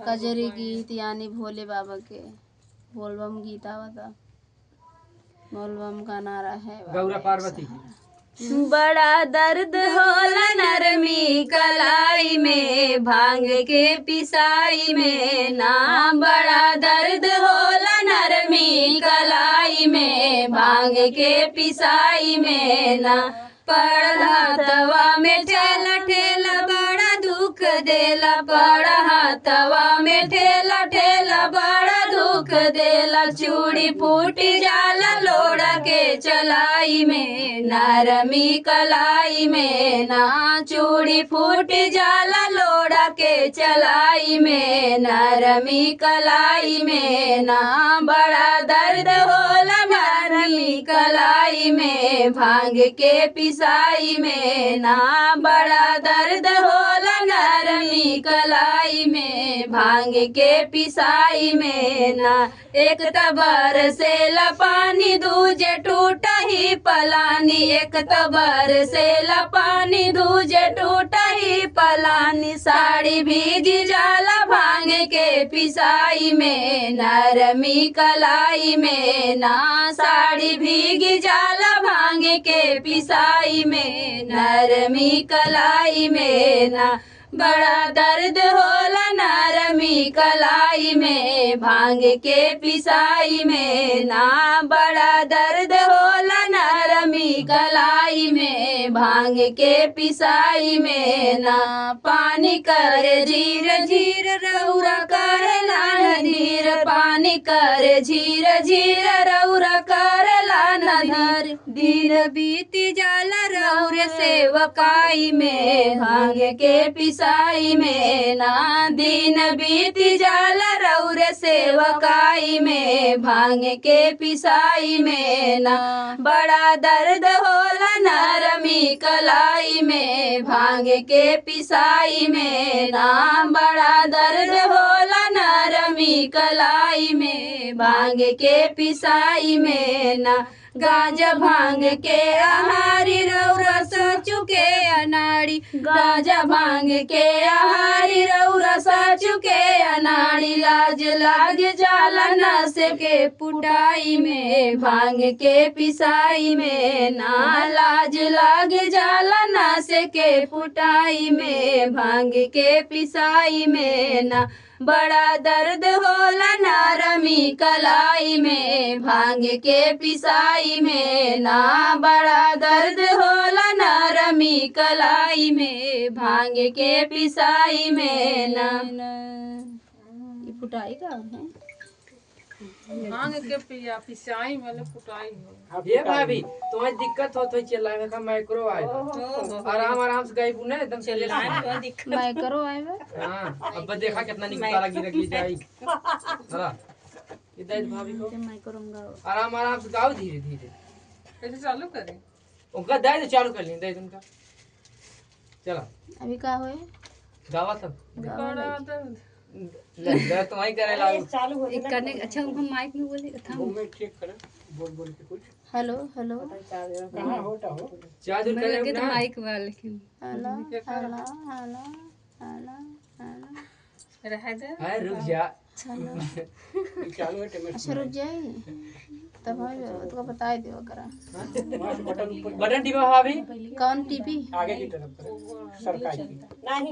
कजरी गीत यानी भोले बाबा के बोलबम गीत आवता। बोलबम का नारा है गौरा पार्वती बड़ा दर्द होला नरमी कलाई में भांग के पिसाई में ना। बड़ा दर्द होला नरमी कलाई में भांग के पिसाई में ना। पड़ा तवा में ठेला ठेला बड़ा दुख देला। पड़ा तवा में ठेला ठेला बड़ा दुख देला। चूड़ी फूटी जाला लोड़ा के चलाई में नरमी कलाई में ना। चूड़ी फूट जाला लोड़ा के चलाई में नरमी कलाई में ना। बड़ा दर्द होला नरमी कलाई में भांग के पिसाई में ना। बड़ा दर्द होला नरमी कलाई में भांग के पिसाई में ना। एक तबर से लपानी दूजे टूटा ही पलानी। एक तबर से लपानी दूजे टूटा ही पलानी। साड़ी भीग जाला भांग के पिसाई में नरमी कलाई में ना। साड़ी भीग जाला भांग के पिसाई में नरमी कलाई में ना। बड़ा दर्द होला नरमी कलाई में भांग के पिसाई में ना। बड़ा दर्द होला नरमी कलाई में भांग के पिसाई में ना। पानी करे झीर झीर रौरा करे लान धीर। पानी करे झीर झीर रौरा करे लान धीर। दिन बीती जाला रौर सेवकाई में भांग के पिसाई में ना। दिन बीती जाला रौर सेवकाई में भांग के पिसाई में ना। बड़ा दर्द होला नरमी कलाई में भांग के पिसाई में ना। बड़ा दर्द होला नरमी कलाई में भांग के पिसाई में ना। गांजा भांग के आहारी रौरा सचु के अनाड़ी। गांजा भांग के आहारी रौरा सचु के अनाड़ी। लाज लाग जाला नस के पुटाई में भांग के पिसाई में ना। लाज लाग जाला नस के पुटाई में भांग के पिसाई में ना। बड़ा दर्द होला नरमी कलाई में भांग के पिसाई में ना। बड़ा दर्द होला नरमी कलाई में भांग के पिसाई में ना। ये पुटाई का है भांग के पिया पिसाई वाले पुटाई हो। ये भाभी तुम्हें दिक्कत हो तो चिल्लाने का माइक्रो आए आराम आराम से गई पुणे एकदम चले माइक्रो आए हां अब देखा कितना निकाला गिर जाई। हां इधर भाभी को माइक्रो गाओ आराम आराम से गाओ धीरे धीरे। कैसे चालू करें उनका दे चालू कर लें दे उनका चलो अभी का होए गावा सब बड़ा दर्द ले तो वही करे ला चालू हो एक करने अच्छा उनको माइक में बोले था। में ठीक करे बोल बोल के कुछ हेलो हेलो कहां होता हो चार्ज करे लगे तो ना माइक वाले क्यों हेलो हेलो हेलो हेलो रह दे है रुक जा चलो चालू है टेमर अच्छा रुक जाए तब भाई तो बता दियो करा बटन बटन टिपा भाभी कौन टीपी आगे की तरफ सरकाई नहीं